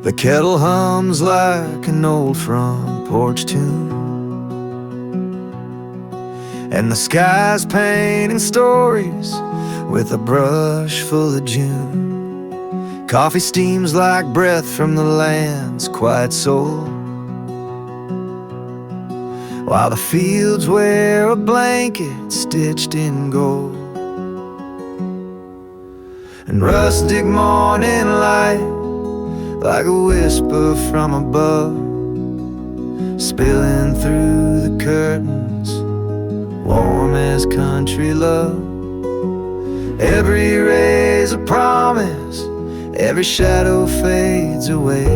The kettle hums like an old front porch tune, and the sky's painting stories with a brush full of June. Coffee steams like breath from the land's quiet soul, while the fields wear a blanket stitched in gold. And rustic morning light, like a whisper from above, spilling through the curtains, warm as country love. Every ray's a promise, every shadow fades away,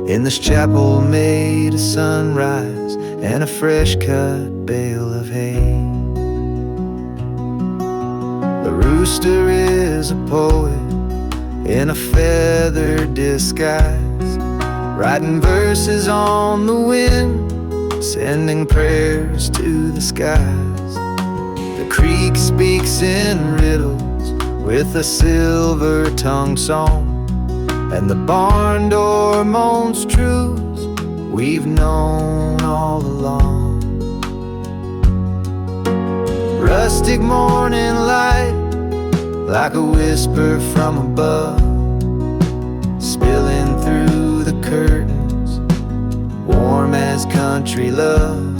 in this chapel made of sunrise and a fresh cut bale of hay. The rooster is a poet in a feathered disguise, writing verses on the wind, sending prayers to the skies. The creek speaks in riddles with a silver-tongued song, and the barn door moans truths we've known all along. Rustic morning light, like a whisper from above, spilling through the curtains, warm as country love.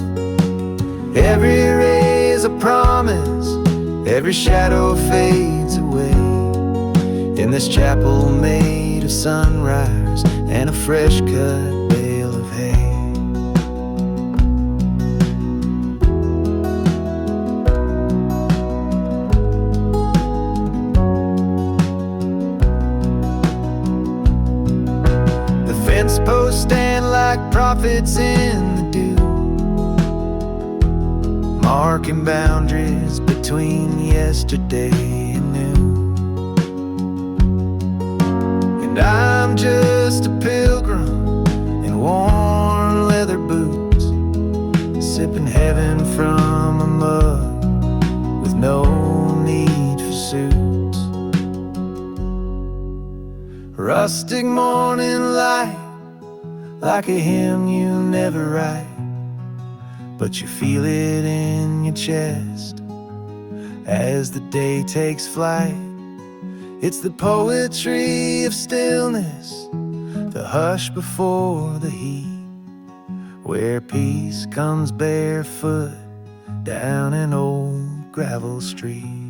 Every ray's a promise, every shadow fades away, in this chapel made of sunrise and a fresh cut bale of hay. Posts stand like prophets in the dew, marking boundaries between yesterday and new. And I'm just a pilgrim in worn leather boots, sipping heaven from a mug with no need for suits. Rustic morning light, like a hymn you never write, but you feel it in your chest as the day takes flight. It's the poetry of stillness, the hush before the heat, where peace comes barefoot down an old gravel street.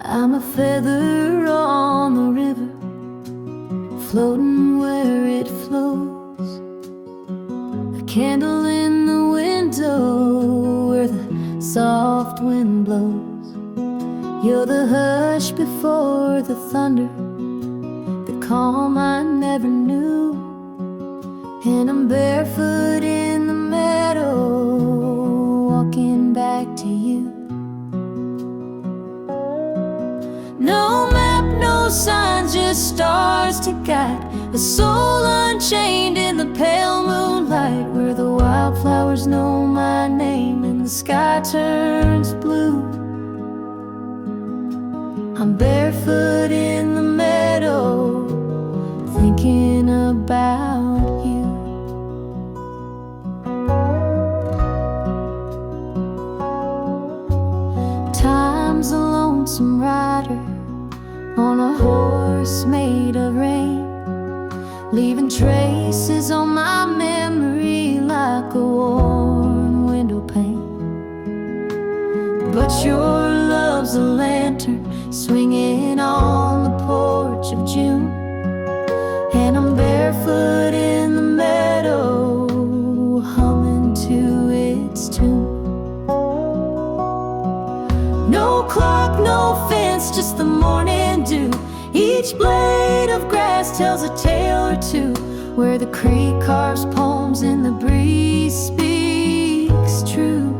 I'm a feather on the river, floating where it flows, a candle in the window where the soft wind blows. You're the hush before the thunder, the calm I never knew, and I'm barefoot in the meadow, walking back to you. No map, no signs, just stars to guide a soul unchained in the pale moonlight, where the wildflowers know my name and the sky turns blue. I'm barefoot in the meadow, thinking about you. Time's a lonesome rider on a horse made of rain, leaving traces on my memory like a worn window pane. But your love's a lantern swinging on the porch of June, and I'm barefoot in the meadow, humming to its tune. No clock, no fence, just the morning dew. Each blade of grass tells a tale or two, where the creek carves poems and the breeze speaks true.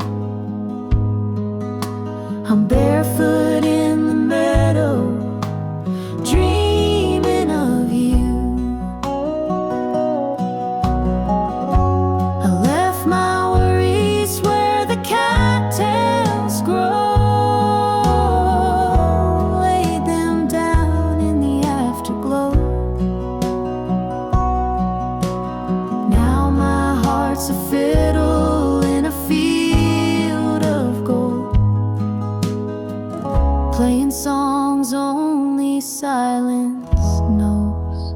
I'm barefoot in the meadow, dreaming of you. I left my worries where the cattails grow, laid them down in the afterglow. Now my heart's a fiddle in a field of gold, playing songs only silence knows.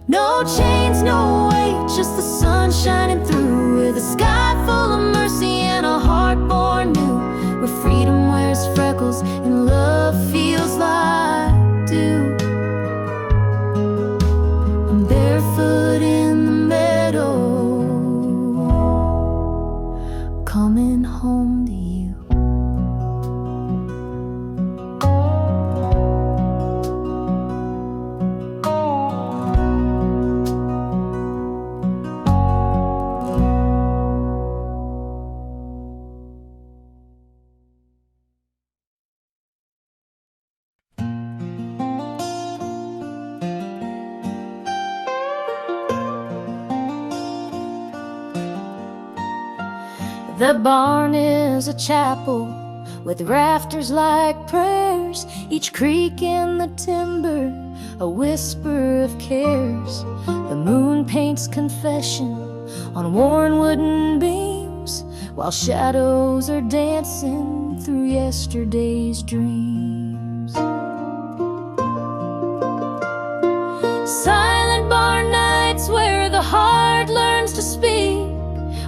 No chains, no weight, just the sun shining through, with a sky full of mercy and a heart born new, where freedom wears freckles and love feels like dew. I'm barefoot in the meadow, coming home to you. The barn is a chapel with rafters like prayers, each creak in the timber a whisper of cares. The moon paints confession on worn wooden beams, while shadows are dancing through yesterday's dreams. Silent barn nights where the heart learns to speak,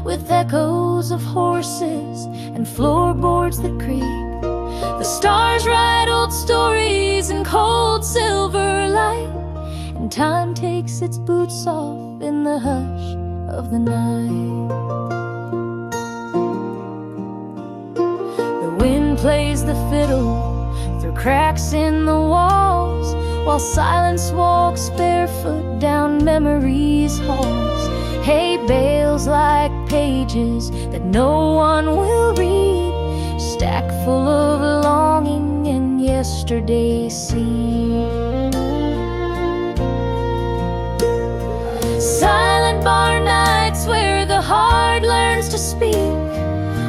with echoes of horses and floorboards that creak. The stars write old stories in cold silver light, and time takes its boots off in the hush of the night. The wind plays the fiddle through cracks in the walls, while silence walks barefoot down memory's halls. Hay bales like pages that no one will read, stack full of longing and yesterday's scene. Silent barn nights where the heart learns to speak,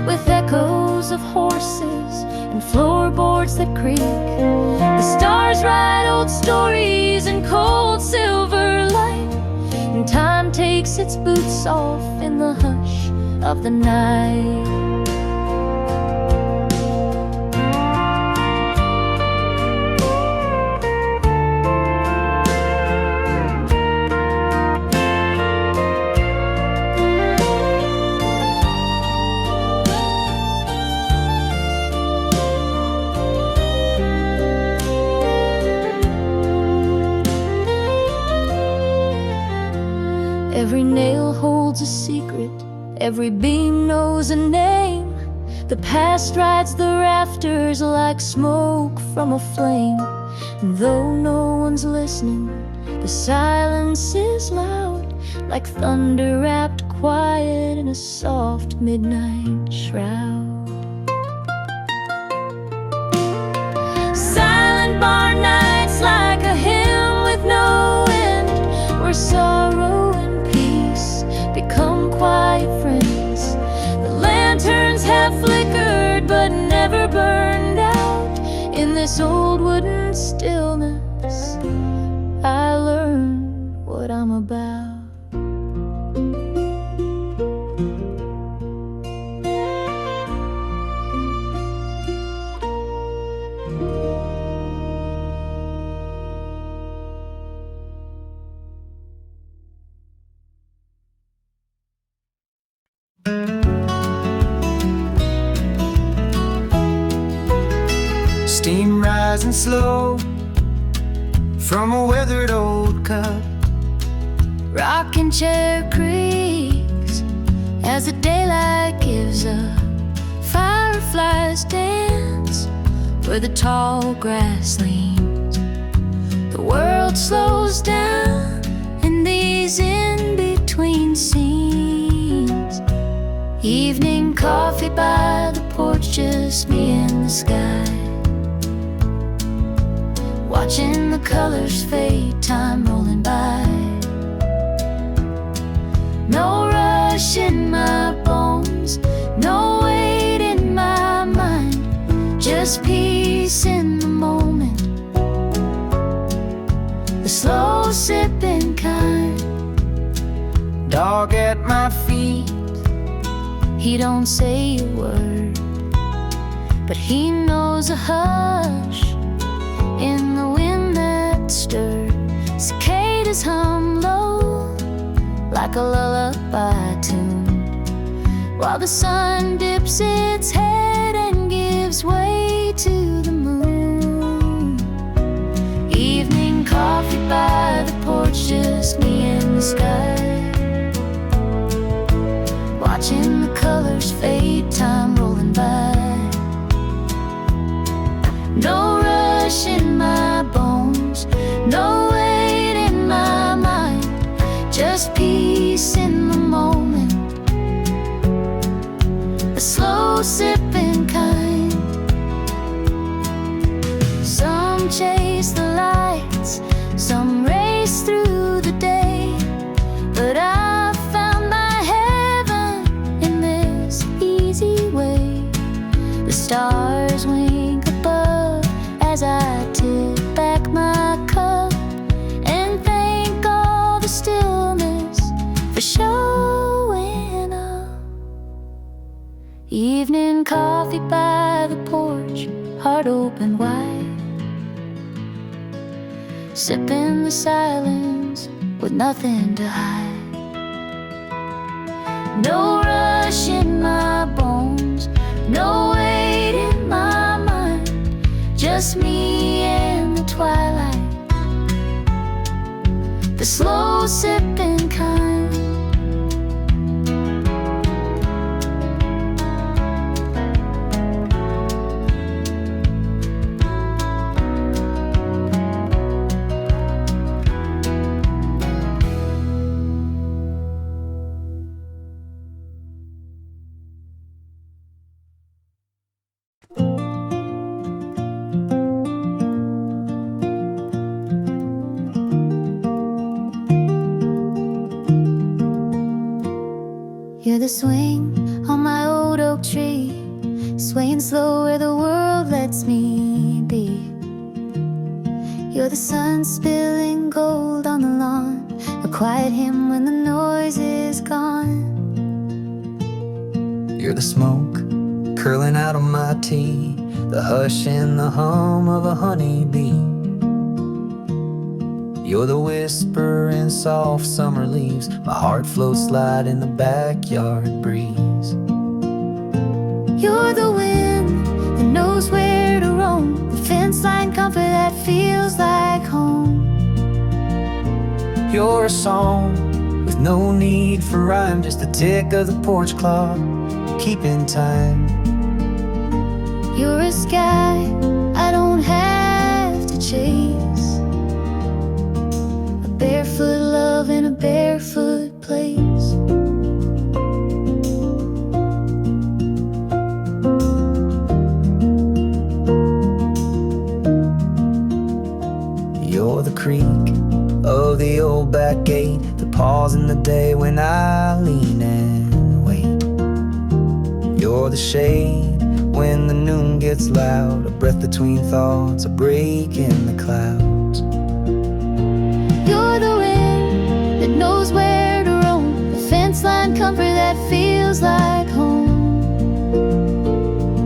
with echoes of horses and floorboards that creak. The stars write old stories in cold silver light, and time takes its boots off in the hush of the night. Every nail holds a secret, every beam knows a name. The past rides the rafters like smoke from a flame. And though no one's listening, the silence is loud, like thunder wrapped quiet in a soft midnight shroud. Silent barn nights like a hymn with no end, where sorrow and peace become quiet friends. The lanterns have flickered but never burned out. In this old wooden stillness, I learn what I'm about. Steam rising slow from a weathered old cup, Rocking chair creaks as the daylight gives up. Fireflies dance where the tall grass leans. The world slows down and different scenes. Evening coffee by the porch, just me and the sky, watching the colors fade, time rolling by. No rush in my bones, no weight in my mind, just peace in the moment, the slow sipping kind. Dog at my feet, he don't say a word, but he knows a hush in the wind that stirred. Cicadas hum low like a lullaby tune, while the sun dips its head and gives way to the moon. Evening coffee by the porch, just me and the sky, watching the colors fade, time rolling by. No rush in my bones, no weight in my mind, just peace in the moment, the slow sipping kind. Some chase the lights, some race through the day, but I found my heaven in this easy way. The stars wink above as I tip back my cup and thank all the stillness for showing up. Evening coffee by the porch, heart open wide, sipping the silence with nothing to hide. No rush in my bones, no weight in my mind, just me and the twilight, the slow sipping kind. You're the swing on my old oak tree, swaying slow where the world lets me be. You're the sun spilling gold on the lawn, a quiet hymn when the noise is gone. You're the smoke curling out of my tea, the hush and the hum of a honeybee. You're the whisper in soft summer leaves, my heart floats light in the backyard breeze. You're the wind that knows where to roam, the fence line comfort that feels like home. You're a song with no need for rhyme, just the tick of the porch clock, keeping time. You're a sky I don't have to chase, a barefoot love in a barefoot place. You're the creak of the old back gate, the pause in the day when I lean and wait. You're the shade when the noon gets loud, a breath between thoughts, a break in the clouds. You're the wind that knows where to roam, the fence line comfort that feels like home.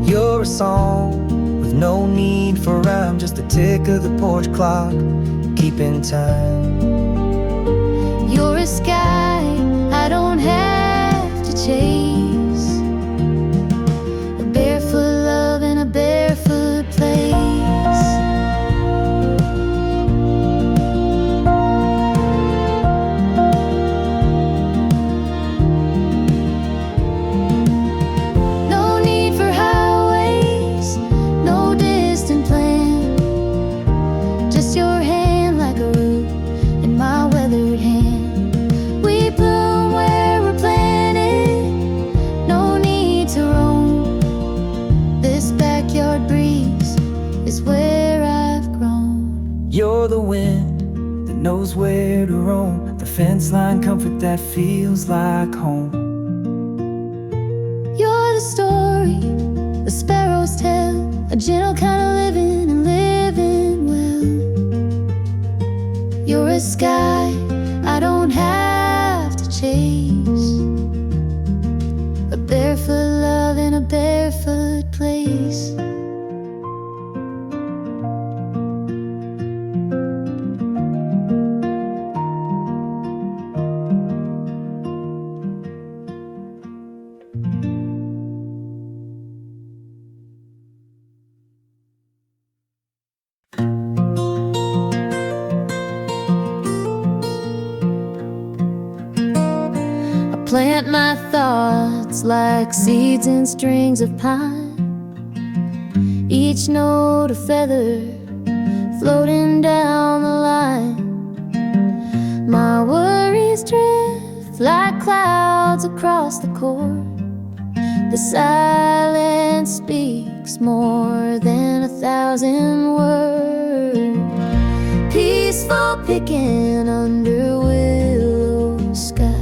You're a song with no need for rhyme, just the tick of the porch clock, keeping time. You're a sky I don't have to chase, a barefoot love in a barefoot place. No need for highways, no distant plan, just your hand like a root in my weathered hand. We bloom where You're the wind that knows where to roam, the fence line comfort that feels like home. You're the story the sparrows tell, a gentle kind of living and living well. You're a sky I don't have to chase, a barefoot love in a barefoot place. Plant my thoughts like seeds in strings of pine, each note a feather floating down the line. My worries drift like clouds across the court. The silence speaks more than 1,000 words. Peaceful picking under willow skies.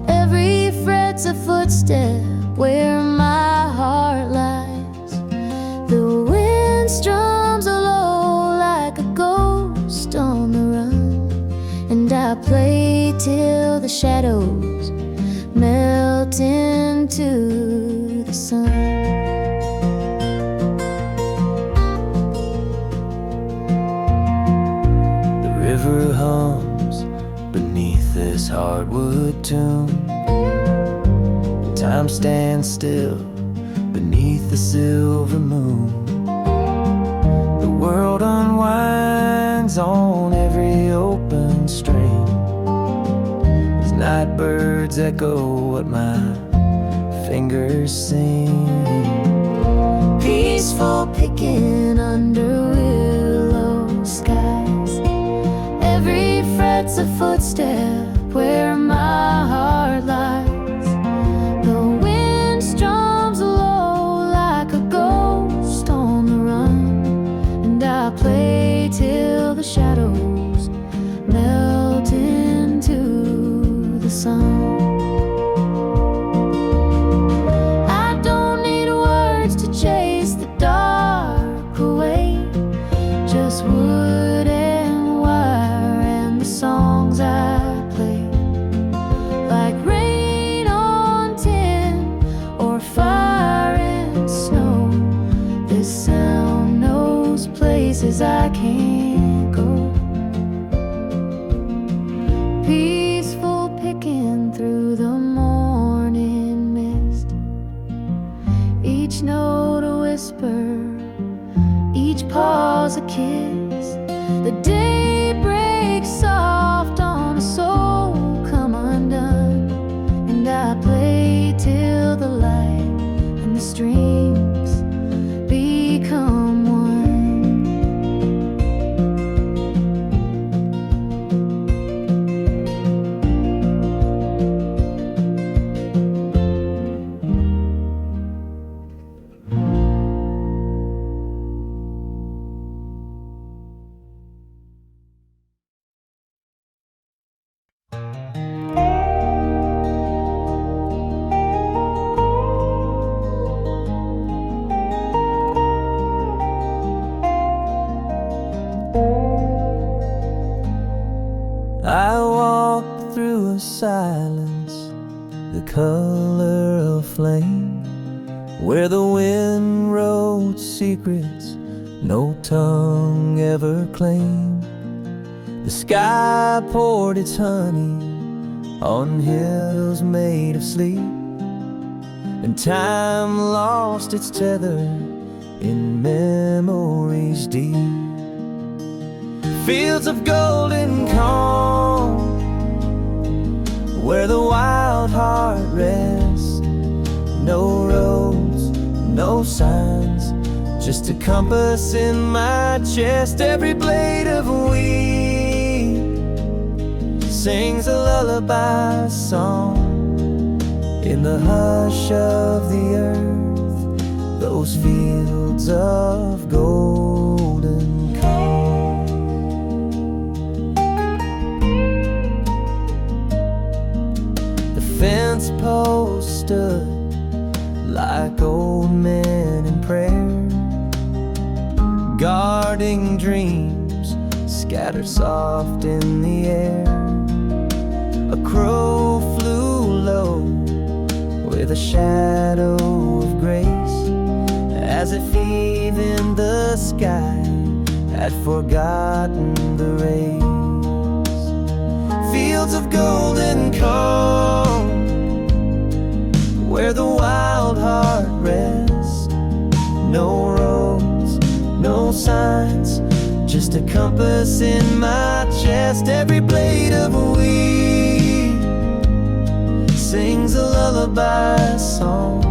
Every fret's a footstep where my heart lies. The wind strums low like a ghost on the run, and I play till the shadows melt into the sun. The river hums beneath this hardwood tomb. Time stands still beneath the silver moon. The world unwinds on every open string as night birds echo what my fingers sing. Peaceful picking under willow skies. Every fret's a footstep where my heart lies. The wind strums low like a ghost on the run, and I play till the shadows melt into the sun. I don't need words to chase the dark away, just wood and wire and the songs I play. Like rain on tin or fire and snow, this sound knows places I can't go. Peaceful picking through the morning mist, each note a whisper, each pause a kiss. The day breaks soft on a soul come undone, and I play till the light and the streams become one. I walk through a silence, the color of flame, where the wind wrote secrets no tongue ever claimed. The sky poured its honey on hills made of sleep, and time lost its tether in memories deep. Fields of golden calm, where the wild heart rests. No roads, no signs, just a compass in my chest. Every blade of wheat sings a lullaby song in the hush of the earth, those fields of golden calm. like old men in prayer, guarding dreams scattered soft in the air. A crow flew low with a shadow of grace, as if even the sky had forgotten the race. Fields of golden corn, where the wild heart rests. No roads, no signs, just a compass in my chest. Every blade of wheat sings a lullaby song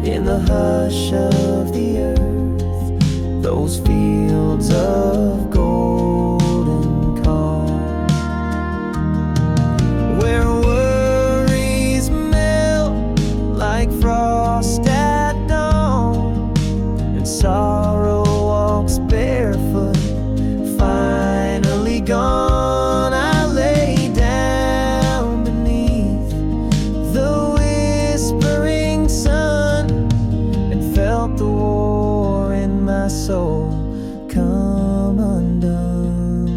in the hush of the earth. Those fields of golden calm, where worries melt like frost at dawn, and sorrow walks barefoot, finally gone. I lay down beneath the whispering sun and felt the war in my soul come undone.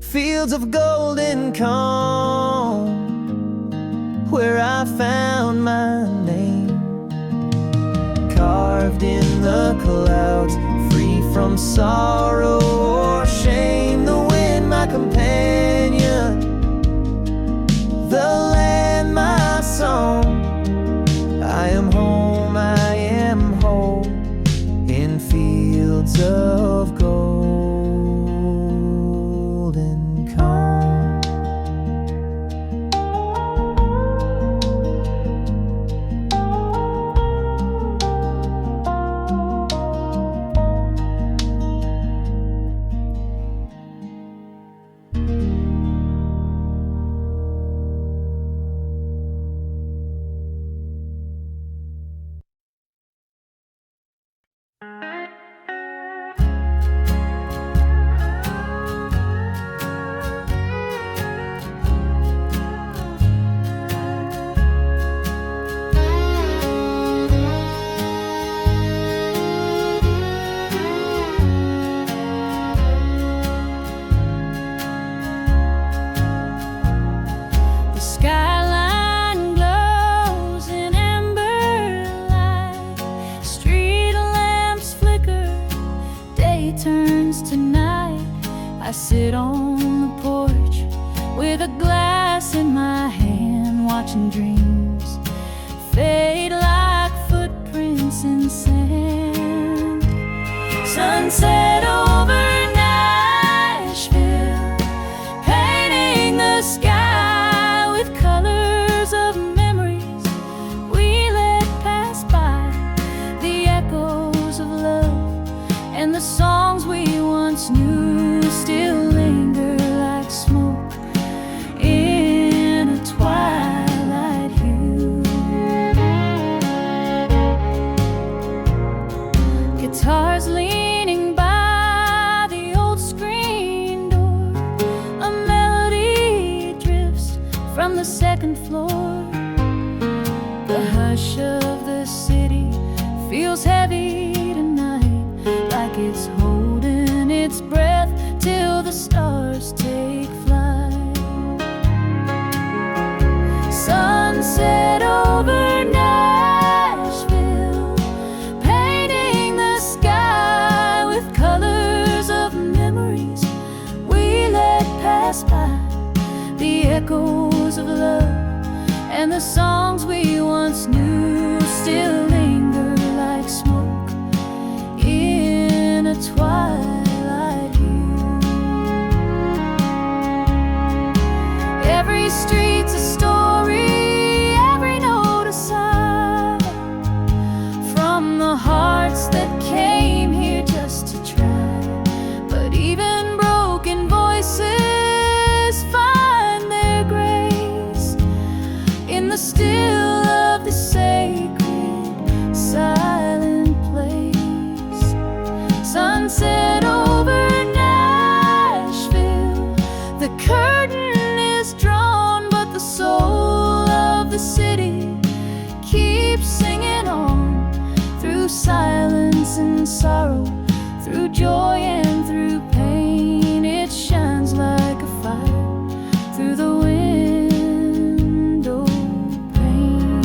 Fields of golden calm, where I found my name, carved in the clouds, free from sorrow or shame. The wind, my companion, the land, my song. I am home, I am whole, in fields of golden calm. The skyline glows in amber light, street lamps flicker, day turns to night. I sit on the porch with a glass in my hand, watching dreams fade like footprints in sand. Sunset over Nashville, painting the sky with colors of memories we let pass by. The echoes of love and the songs we once knew still linger like smoke in a twilight hue. Guitars leaning by the old screen door, a melody drifts from the second floor. The hush of the city feels heavy tonight, like it's holding its breath till the stars take flight. Sunset over Nashville, painting the sky with colors of memories we let pass by. The echoes of love and the songs we once knew still linger like smoke in a twilight hue. Every street's a story, every note a sigh, from the hearts that came here just to try. But even broken voices find their grace in the still of the sacred silent place. Sunset over Nashville, the curtain is drawn, but the soul of the city happiness and sorrow, through joy and through pain. It shines like a fire through the window pane.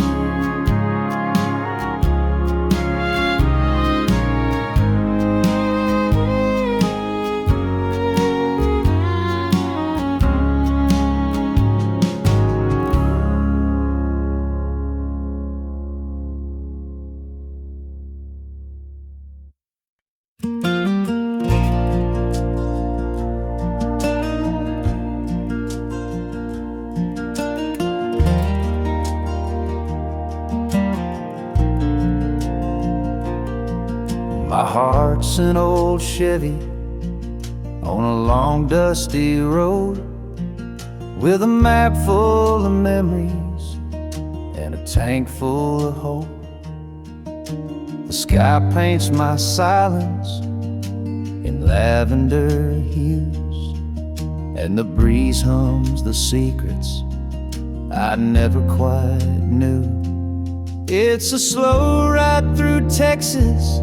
My heart's an old Chevy on a long dusty road, with a map full of memories and a tank full of hope. The sky paints my silence in lavender hues, and the breeze hums the secrets I never quite knew. It's a slow ride through Texas,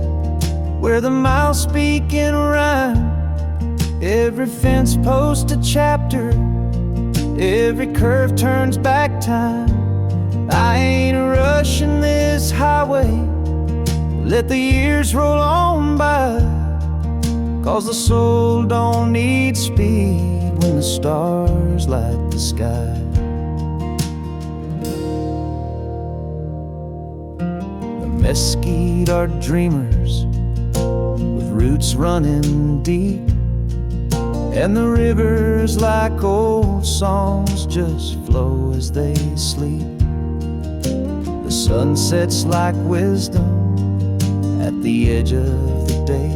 where the miles speak in rhyme. Every fence post a chapter, every curve turns back time. I ain't rushing this highway, let the years roll on by, 'cause the soul don't need speed when the stars light the sky. The mesquite are dreamers, roots running deep, and the rivers like old songs just flow as they sleep. The sun sets like wisdom at the edge of the day,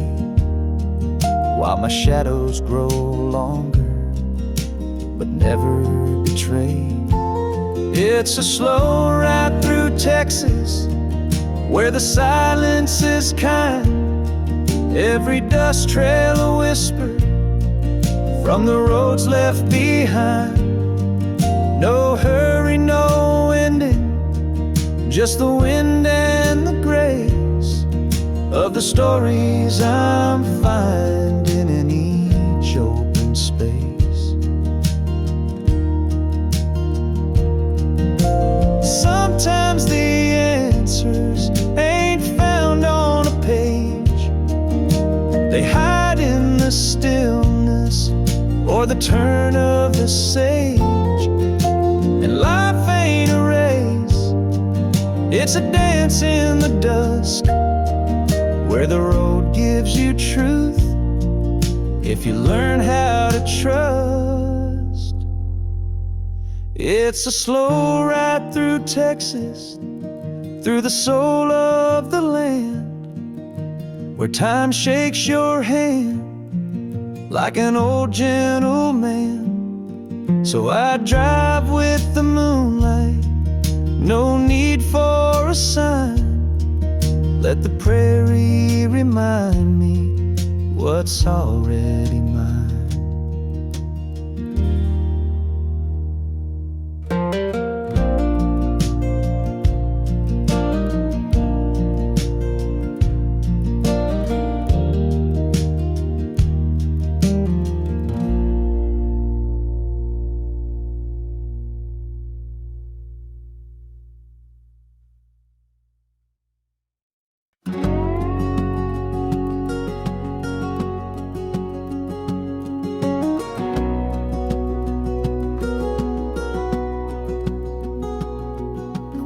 while my shadows grow longer but never betray. It's a slow ride through Texas, where the silence is kind. Every dust trail a whisper from the roads left behind. No hurry, no ending, just the wind and the grace of the stories I'm finding in each open space. Sometimes the answers ain't found on a page, they hide in the stillness or the turn of the sage. And life ain't a race, it's a dance in the dusk, where the road gives you truth if you learn how to trust. It's a slow ride through Texas, through the soul of the land, where time shakes your hand like an old gentleman. So I drive with the moonlight, no need for a sign. Let the prairie remind me what's already mine.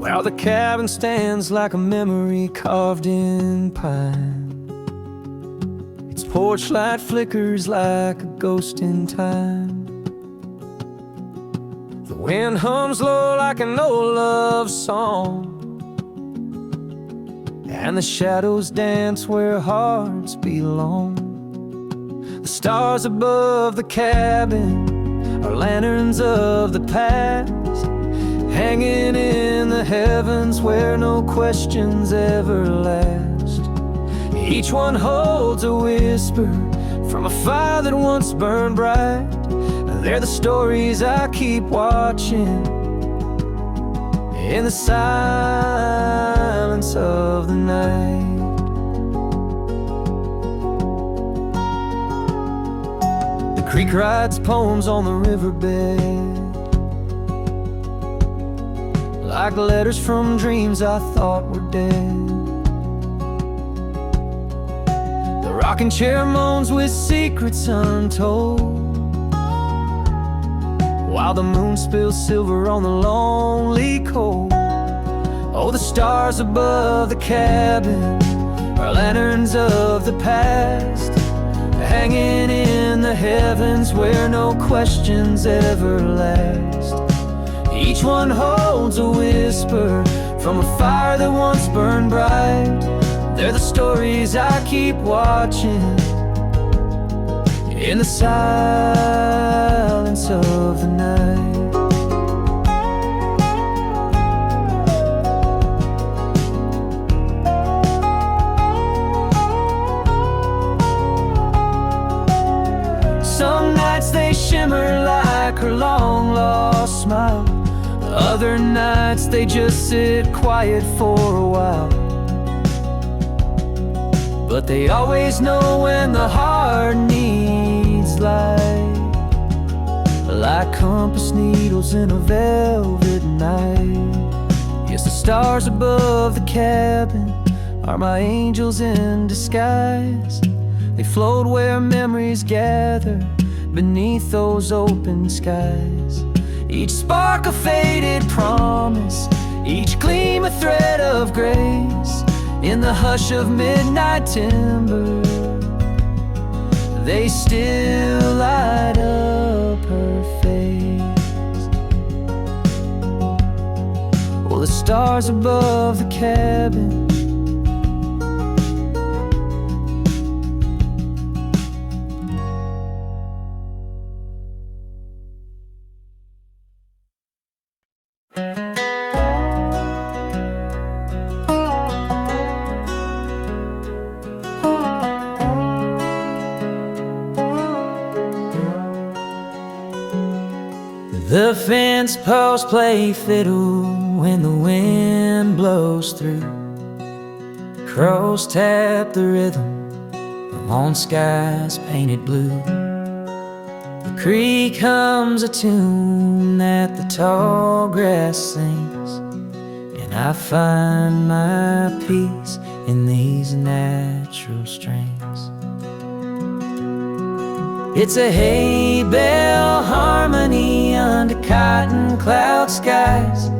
Well, the cabin stands like a memory carved in pine. Its porch light flickers like a ghost in time. The wind hums low like an old love song, and the shadows dance where hearts belong. The stars above the cabin are lanterns of the past, hanging in the heavens where no questions ever last. Each one holds a whisper from a fire that once burned bright. They're the stories I keep watching in the silence of the night. creek writes poems on the riverbed, like letters from dreams I thought were dead. The rocking chair moans with secrets untold, while the moon spills silver on the lonely coal. Oh, the stars above the cabin are lanterns of the past, hanging in the heavens where no questions ever last. Each one holds a whisper from a fire that once burned bright. They're the stories I keep watching in the silence of the night. Some nights they shimmer like her long-lost smile. Other nights they just sit quiet for a while. But they always know when the heart needs light, like compass needles in a velvet night. Yes, the stars above the cabin are my angels in disguise. They float where memories gather beneath those open skies. Each spark a faded promise, each gleam a thread of grace. In the hush of midnight timber, they still light up her face. Oh, the stars above the cabin, the fence posts play fiddle when the wind blows through. Crows tap the rhythm on skies painted blue. The creek hums a tune that the tall grass sings, and I find my peace in these natural strings. It's a hay bell harmony under cotton cloud skies,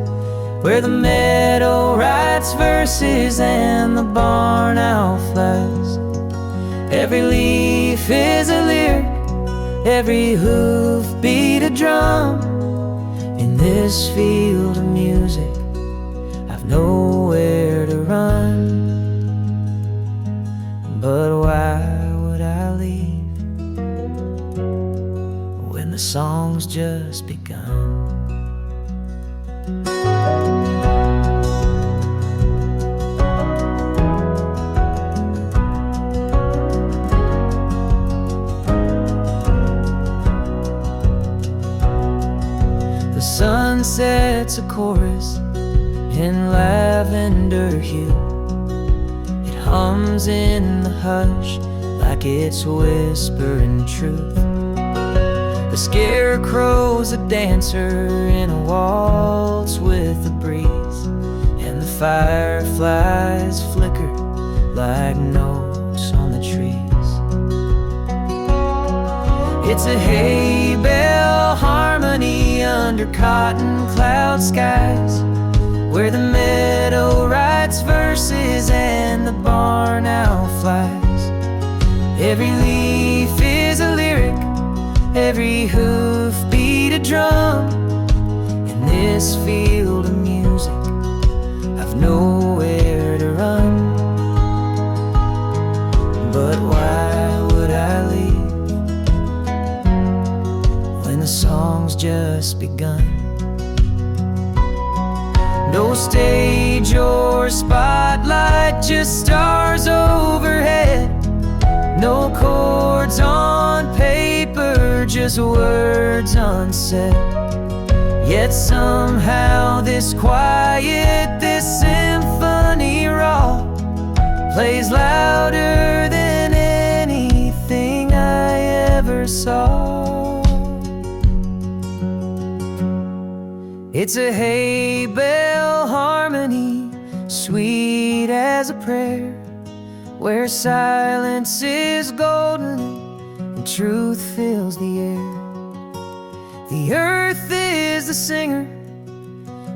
where the meadow writes verses and the barn owl flies. Every leaf is a lyric, every hoof beat a drum. In this field of music, I've nowhere to run. But why would I leave when the song's just begun? The sun sets a chorus in lavender hue. It hums in the hush like it's whispering truth. The scarecrow's a dancer in a waltz with the breeze, and the fireflies flicker like notes on the trees. It's a hay bell harmony under cotton cloud skies, where the meadow writes verses and the barn owl flies. Every leaf is a lyric, every hoof beat a drum. In this field of music, I've nowhere to run. But why would I leave when the song's just begun? No stage or spotlight, just stars overhead. No chords on paper, just words unsaid. Yet somehow this quiet, this symphony raw, plays louder than anything I ever saw. It's a hay bell harmony, sweet as a prayer, where silence is golden and truth fills the air. The earth is the singer,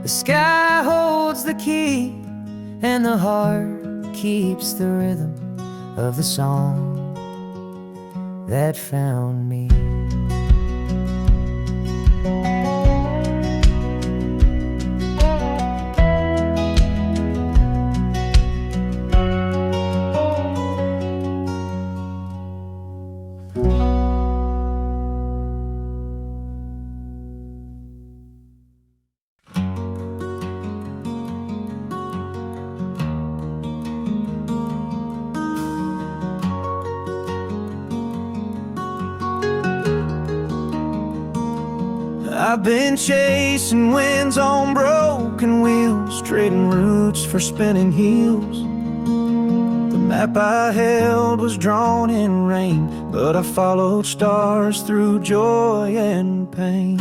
the sky holds the key, and the heart keeps the rhythm of the song that found me. I've been chasing winds on broken wheels, trading roots for spinning heels. The map I held was drawn in rain, but I followed stars through joy and pain.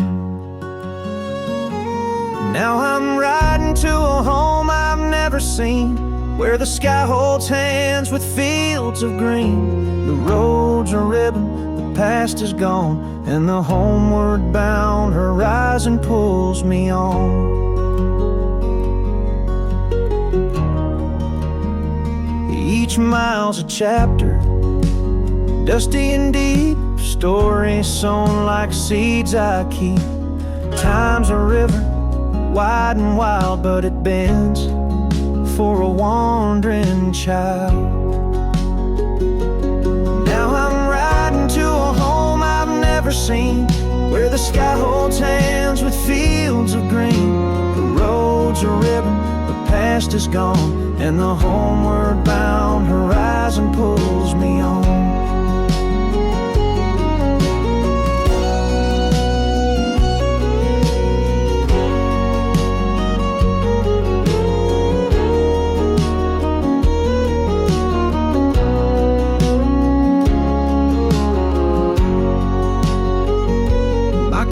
Now I'm riding to a home I've never seen, where the sky holds hands with fields of green. The roads are ribbon, the past is gone, and the homeward bound horizon pulls me on. Each mile's a chapter, dusty and deep, stories sown like seeds I keep. Time's a river, wide and wild, but it bends for a wandering child. Now I'm riding to a home I've never seen, where the sky holds hands with fields of green. The roads are ribbon, the past is gone, and the homeward bound horizon pulls me on.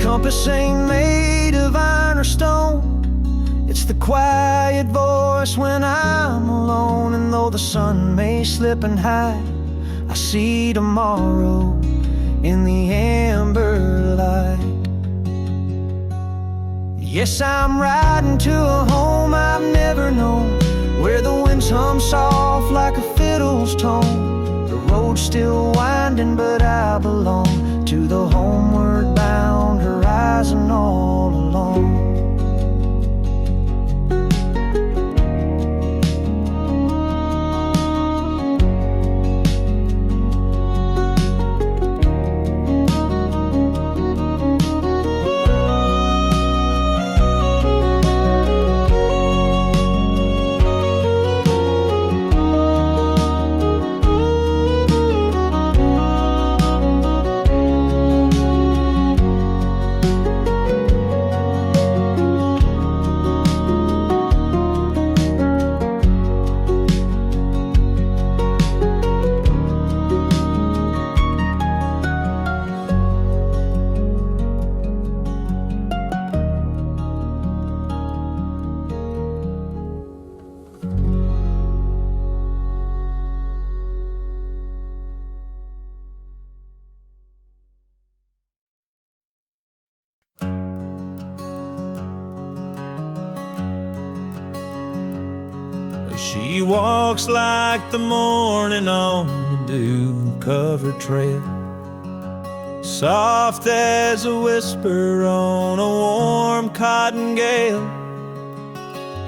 Compass ain't made of iron or stone. It's the quiet voice when I'm alone. And though the sun may slip and hide, I see tomorrow in the amber light. Yes, I'm riding to a home I've never known, where the winds hum soft like a fiddle's tone. The road's still winding, but I belong to the homeward bound horizon all along. She walks like the morning on the dew-covered trail, soft as a whisper on a warm cotton gale.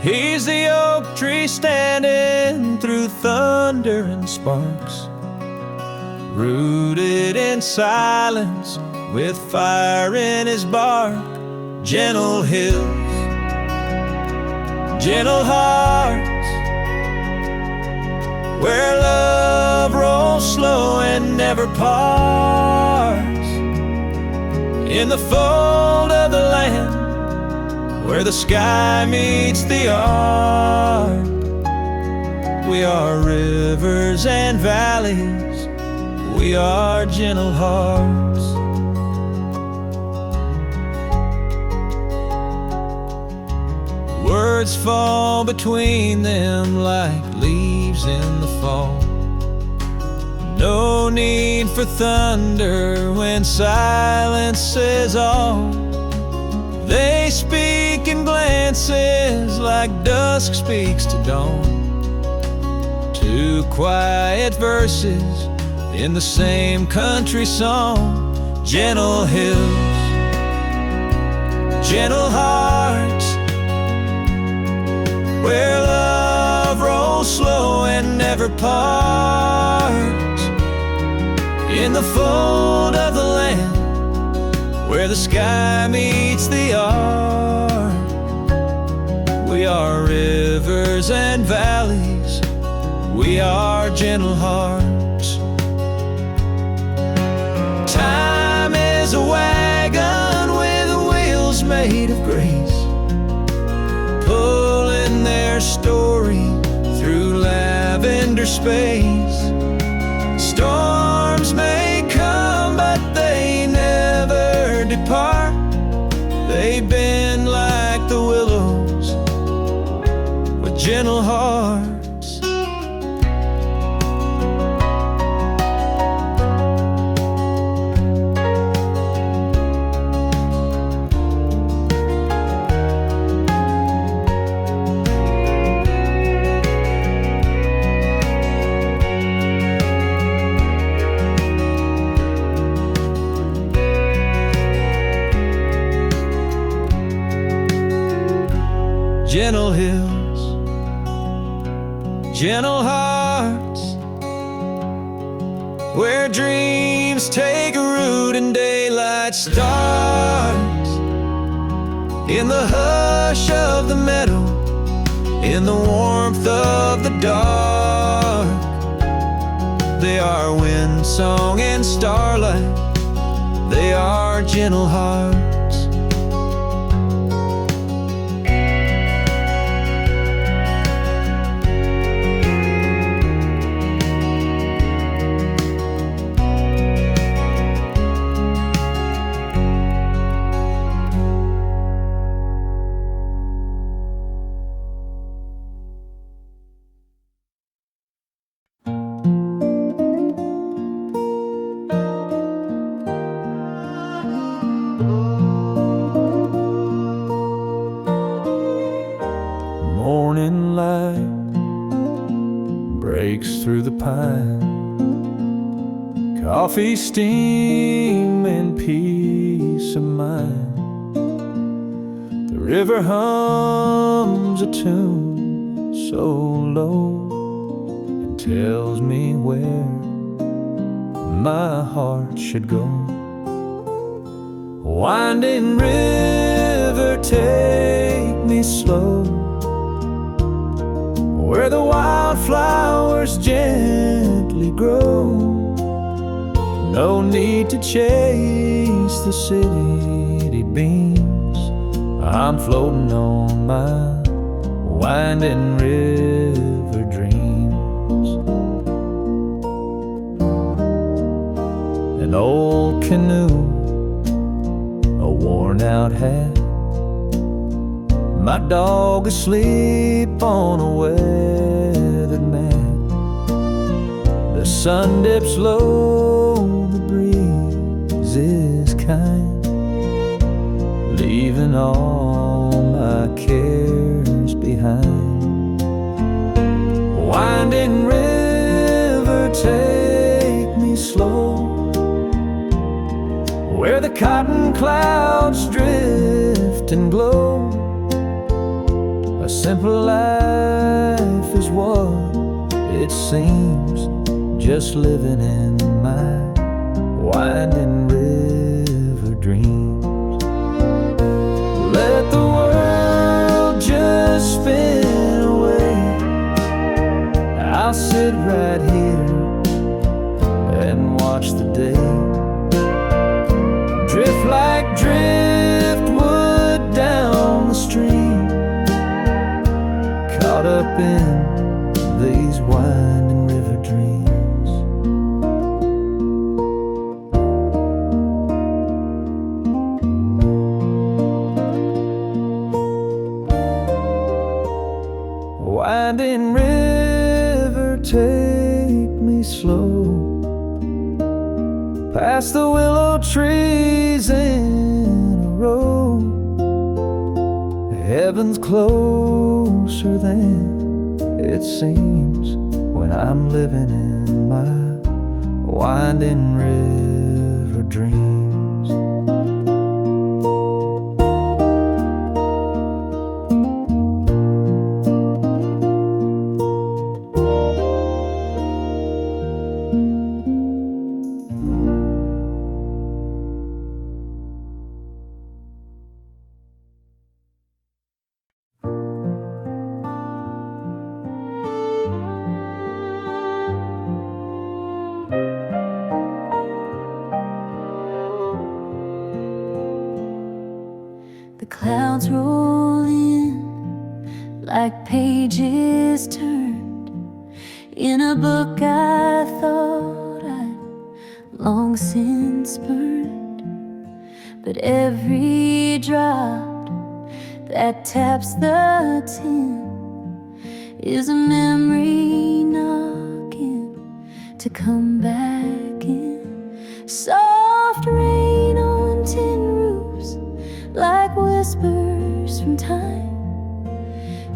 He's the oak tree standing through thunder and sparks, rooted in silence with fire in his bark. Gentle hills, gentle hearts, where love rolls slow and never parts. In the fold of the land, where the sky meets the art, we are rivers and valleys, we are gentle hearts. words fall between them like leaves in the fall. No need for thunder when silence is all. They speak in glances like dusk speaks to dawn. Two quiet verses in the same country song. Gentle hills, gentle hearts, where love rolls slow and never parts. In the fold of the land, where the sky meets the art. We are rivers and valleys, we are gentle hearts. Time is a wagon with wheels made of grace, pulling their story through lavender space. Storms may come, but they never depart. They bend like the willows with gentle hearts. Gentle hills, gentle hearts, where dreams take root and daylight starts. In the hush of the meadow, in the warmth of the dark, they are wind song and starlight, they are gentle hearts. Morning light breaks through the pine, coffee, steam, and peace of mind. The river hums a tune so low and tells me where my heart should go. Winding river, take me slow, where the wildflowers gently grow. No need to chase the city beams, I'm floating on my winding river dreams. An old canoe, a worn out hat, my dog asleep on a weathered mat. The sun dips low, the breeze is kind, leaving all my cares behind. Winding river, take me slow, where the cotton clouds drift and glow. A simple life is what it seems, just living in my winding river dreams. Let the world just spin away, I'll sit right here and watch the day drift like driftwood down the stream, caught up in these winding river dreams. Winding river, take me slow past the willow trees in a row. Heaven's closer than it seems when I'm living in my winding river dreams. The clouds roll in like pages turned in a book I thought I'd long since burned. But every drop that taps the tin is a memory knocking to come back in. Soft rain on tin roofs like whispers from time,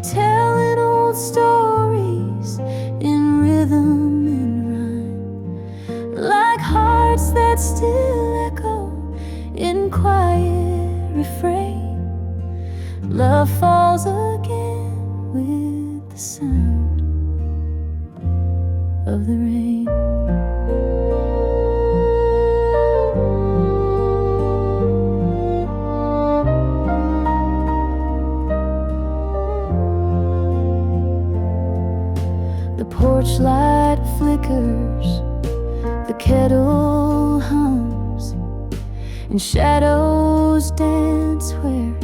telling old stories in rhythm and rhyme, like hearts that still echo in quiet refrain. Love falls again with the sound of the rain. The porch light flickers, the kettle hums, and shadows dance where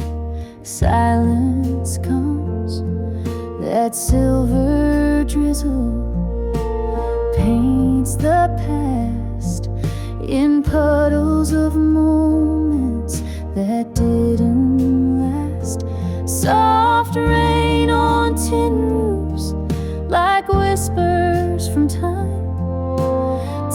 silence comes. That silver drizzle paints the past in puddles of moments that didn't last. Soft rain on tin roofs like whispers from time,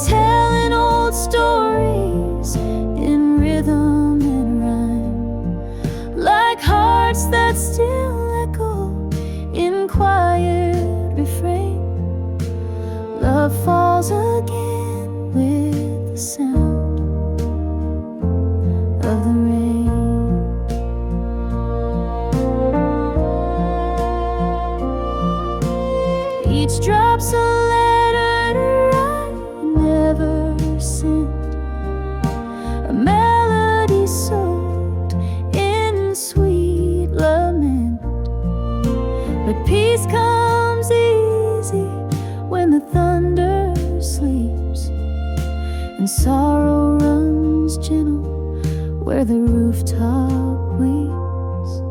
telling old stories in rhythm and rhyme, like hearts that still echo in quiet refrain. Love falls again with the sound of the rain. Each drop's a letter to write, never sent, a melody soaked in sweet lament. But peace comes easy when the thunder sleeps, and sorrow runs gentle where the rooftop weeps.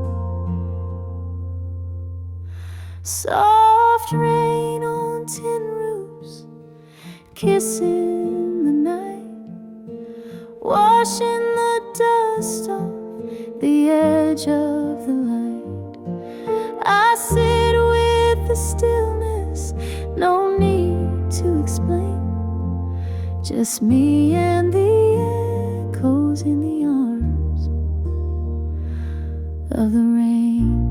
Soft rain on tin roofs, kissing the night, washing the dust off the edge of the light. I sit with the stillness, no need to explain, just me and the echoes in the arms of the rain.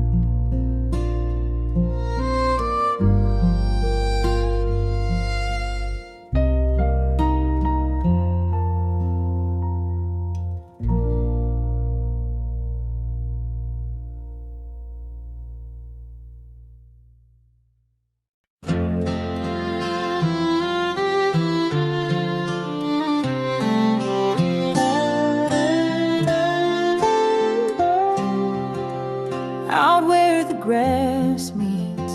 Out where the grass meets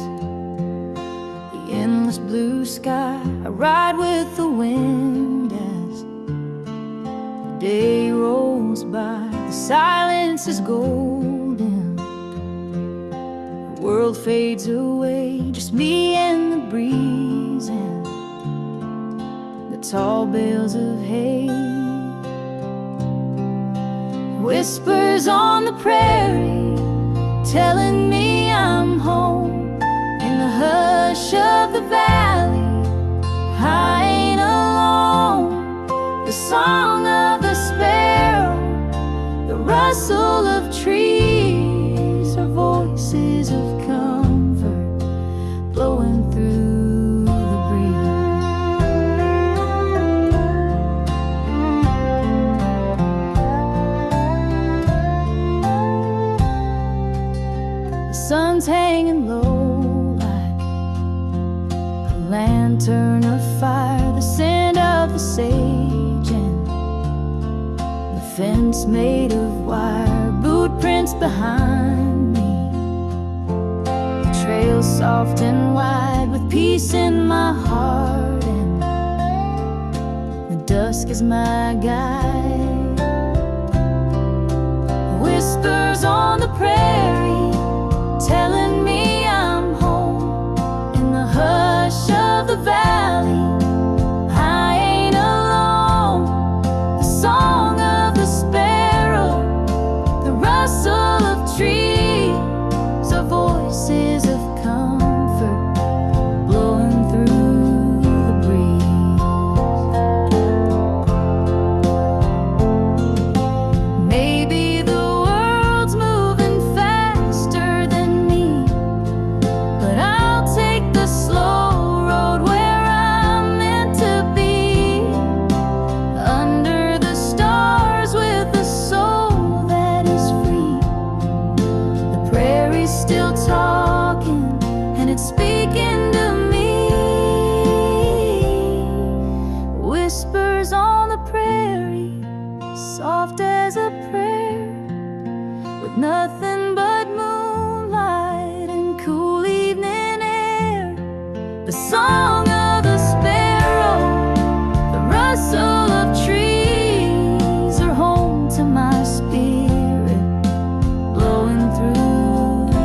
the endless blue sky, I ride with the wind as the day rolls by. The silence is golden, the world fades away, just me and the breeze and the tall bales of hay. Whispers on the prairie telling me I'm home in house made of wire, boot prints behind me. The trail soft and wide with peace in my heart, and the dusk is my guide. Whispers on the prairie telling me I'm home. In the hush of the valley, I ain't alone. The song of the sparrow, the rustle of trees, are voices of comfort blowing through the breeze. Maybe the world's moving faster than me, but I'll take the slow road where I'm meant to be. Under the stars with a soul that is free. The prairie's still talking, and it's speaking to me. Whispers on the prairie, soft as a prayer, with nothing but moonlight and cool evening air. The song of the sparrow, the rustle of trees, are home to my spirit, blowing through the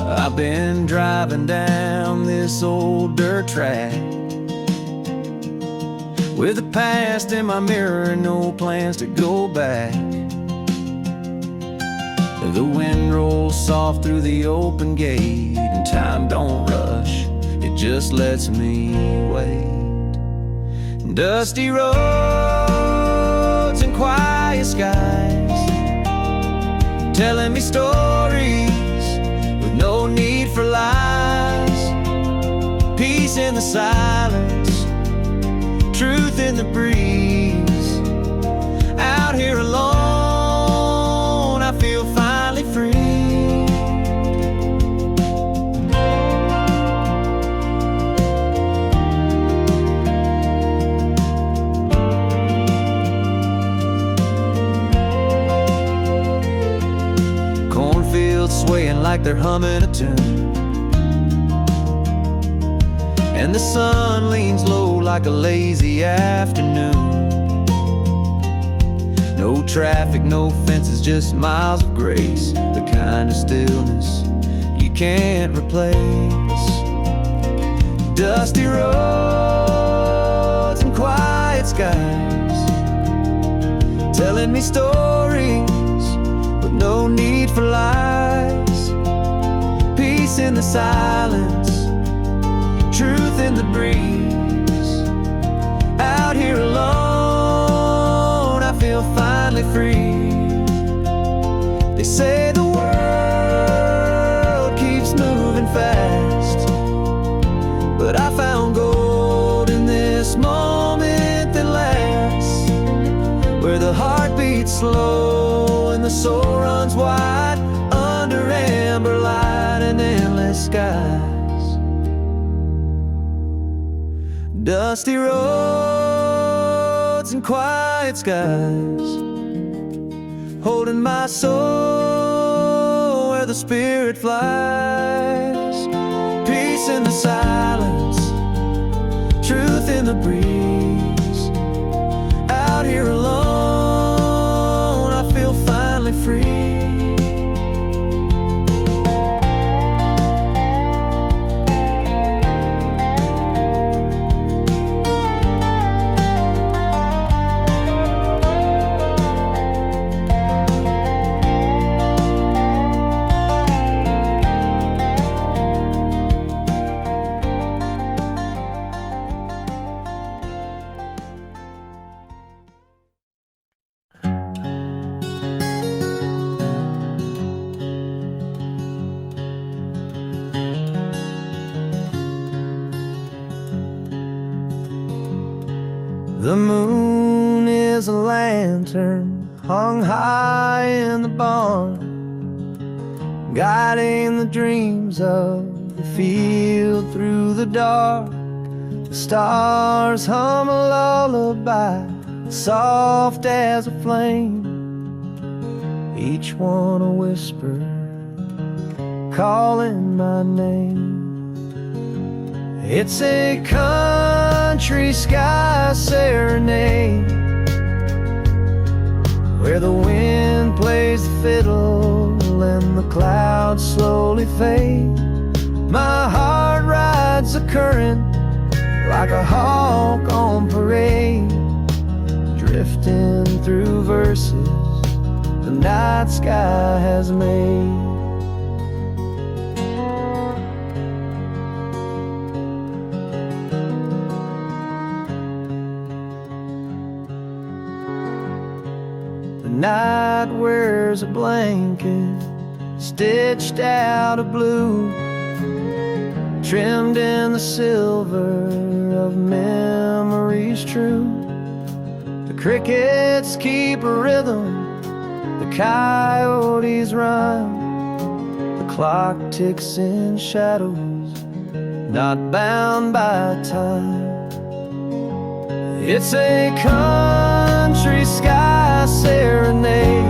I've been driving down this old dirt track with the past in my mirror and no plans to go back. The wind rolls soft through the open gate, and time don't rush, it just lets me wait. Dusty roads and quiet skies, telling me stories with no need for lies. Peace in the silence, truth in the breeze. Out here alone, I feel finally free. Cornfields swaying like they're humming a tune, and the sun leans low like a lazy afternoon. No traffic, no fences, just miles of grace, the kind of stillness you can't replace. Dusty roads and quiet skies, telling me stories with no need for lies. Peace in the silence, truth in the breeze. Out here alone, I feel finally free. They say the world keeps moving fast, but I found gold in this moment that lasts, where the heart beats slow and the soul runs wide under amber light and endless skies. Dusty roads and quiet skies, holding my soul where the spirit flies. Peace in the silence, truth in the breeze. Out here alone, I feel finally free. The moon is a lantern hung high in the barn, guiding the dreams of the field through the dark. The stars hum a lullaby, soft as a flame, each one a whisper calling my name. It's a country sky serenade, where the wind plays the fiddle and the clouds slowly fade. My heart rides the current like a hawk on parade, drifting through verses the night sky has made. The night wears a blanket stitched out of blue, trimmed in the silver of memories true. The crickets keep a rhythm, the coyotes run, the clock ticks in shadows, not bound by time. It's a country sky serenade,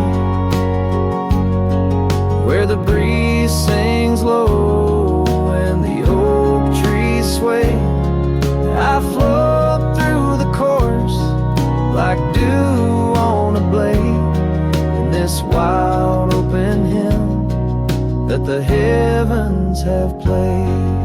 where the breeze sings low and the oak trees sway. I float through the chorus like dew on a blade, in this wild open hymn that the heavens have played.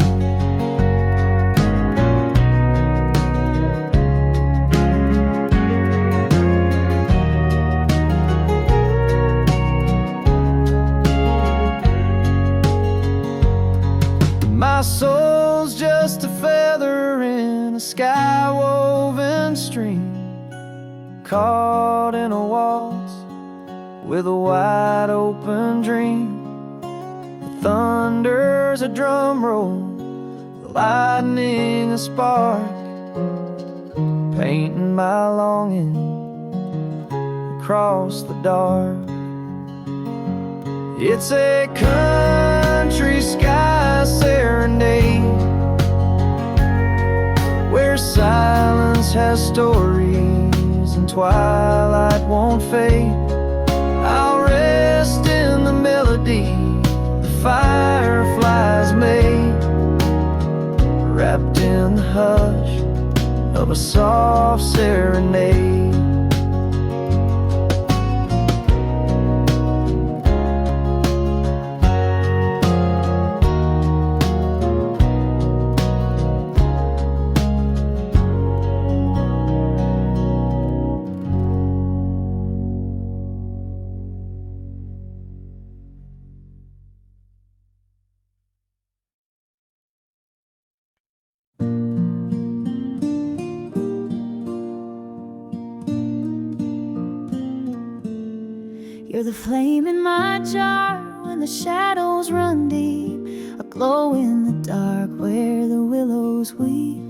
My soul's just a feather in a sky-woven stream, caught in a waltz with a wide-open dream. The thunder's a drum roll, the lightning a spark, painting my longing across the dark. It's a country sky serenade, where silence has stories and twilight won't fade. I'll rest in the melody the fireflies made, wrapped in the hush of a soft serenade. You're the flame in my jar when the shadows run deep, a glow in the dark where the willows weep,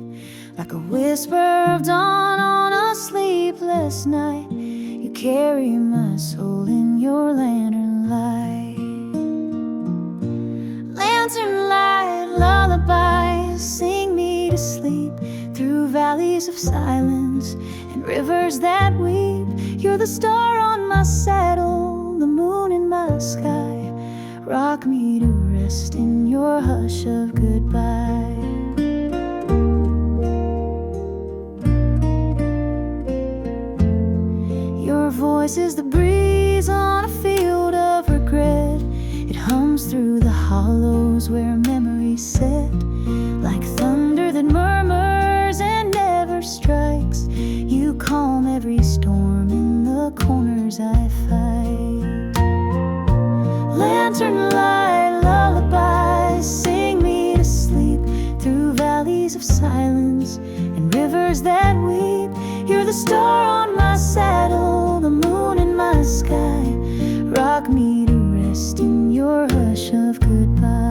like a whisper of dawn on a sleepless night. You carry my soul in your lantern light. Lantern light, lullabies, sing me to sleep through valleys of silence and rivers that weep. You're the star on my saddle, the moon in my sky. Rock me to rest in your hush of goodbye. Your voice is the breeze on a field of regret. It hums through the hollows where memories set, like thunder that murmurs and never strikes. You calm every storm in the corners I fight. Lantern light, lullabies, sing me to sleep through valleys of silence and rivers that weep. You're the star on my saddle, the moon in my sky. Rock me to rest in your hush of goodbye.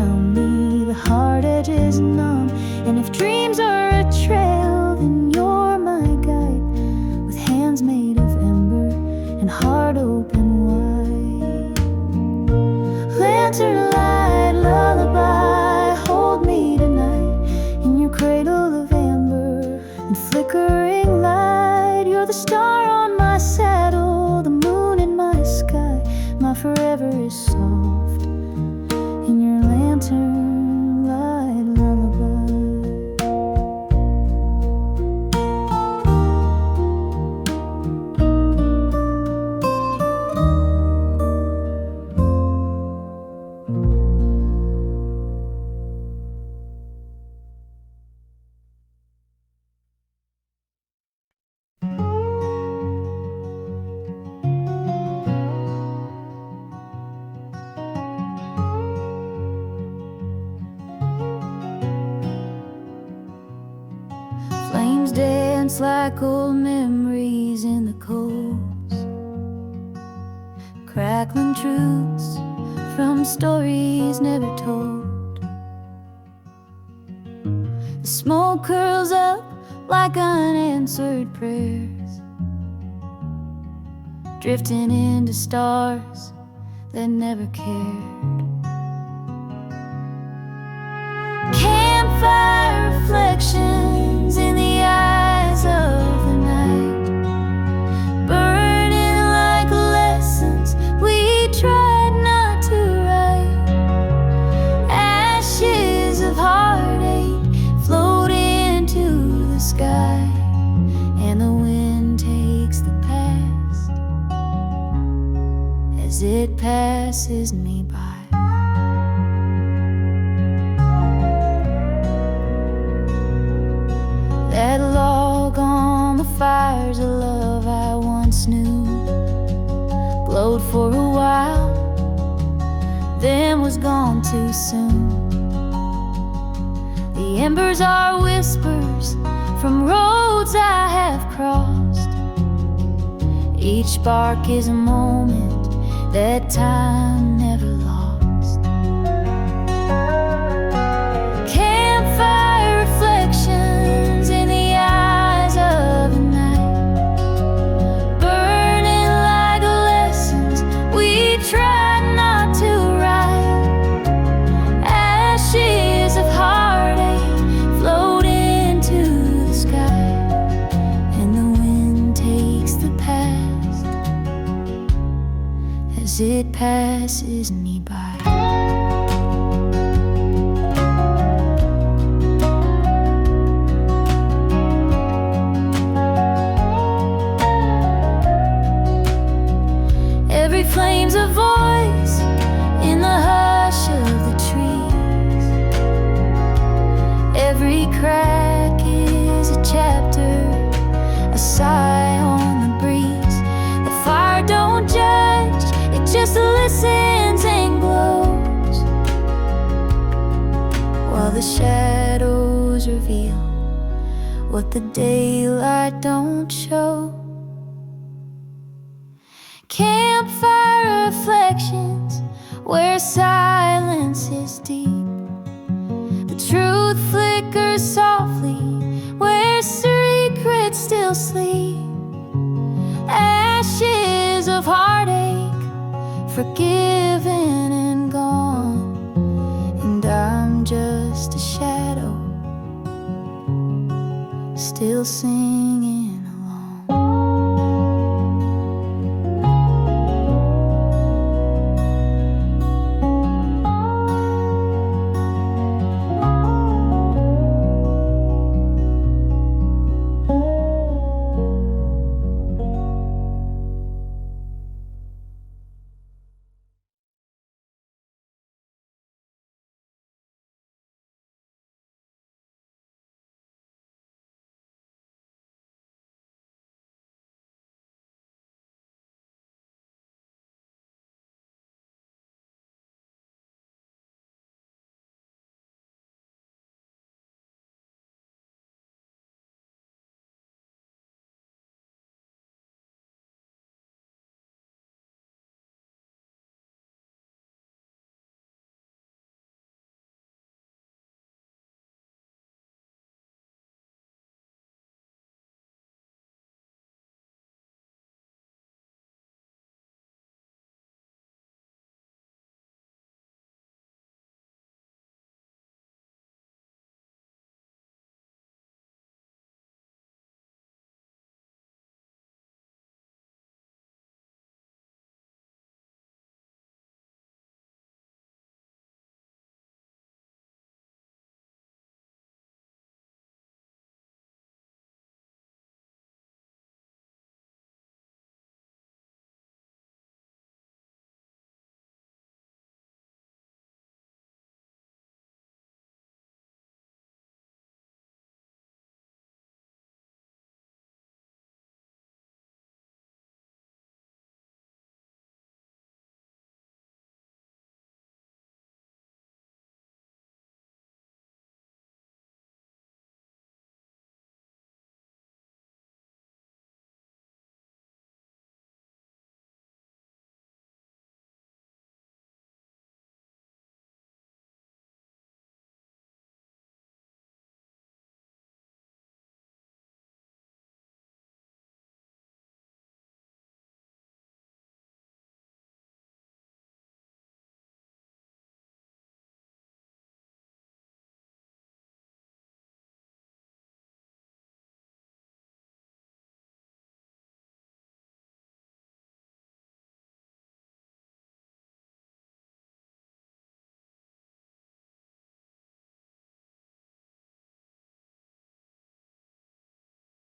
around me, the hard edge is numb. And if dreams are a trail, then you're my guide, with hands made of ember and heart open wide. Lantern light, lullaby, hold me tonight in your cradle of amber and flickering light. You're the star on my saddle, the moon in my sky. My forever is soft in your lantern light lullaby. Flames dance like old memories in the coals, crackling truths from stories never told. The smoke curls up like unanswered prayers, drifting into stars that never cared. Campfire reflections in the eyes of the night, burning like lessons we tried not to write. Ashes of heartache float into the sky, and the wind takes the past as it passes me by. That log on the fire's a love I once knew, glowed for a while, then was gone too soon. The embers are whispers from roads I have crossed. Each spark is a moment that time never lost. Campfire reflections in the eyes of the night, burning like lessons we tried not to write. Ashes of heartache float into the sky, and the wind takes the past as it passes me by. Every flame's a voice in the hush of the trees. Every crack is a chapter, a sigh on the breeze. The fire don't judge, it just listens and glows, while the shadows reveal what the daylight don't show. Campfire reflections where silence is deep. The truth flickers softly where secrets still sleep. Ashes of heartache, forgiven and gone, and I'm just a shadow, still singing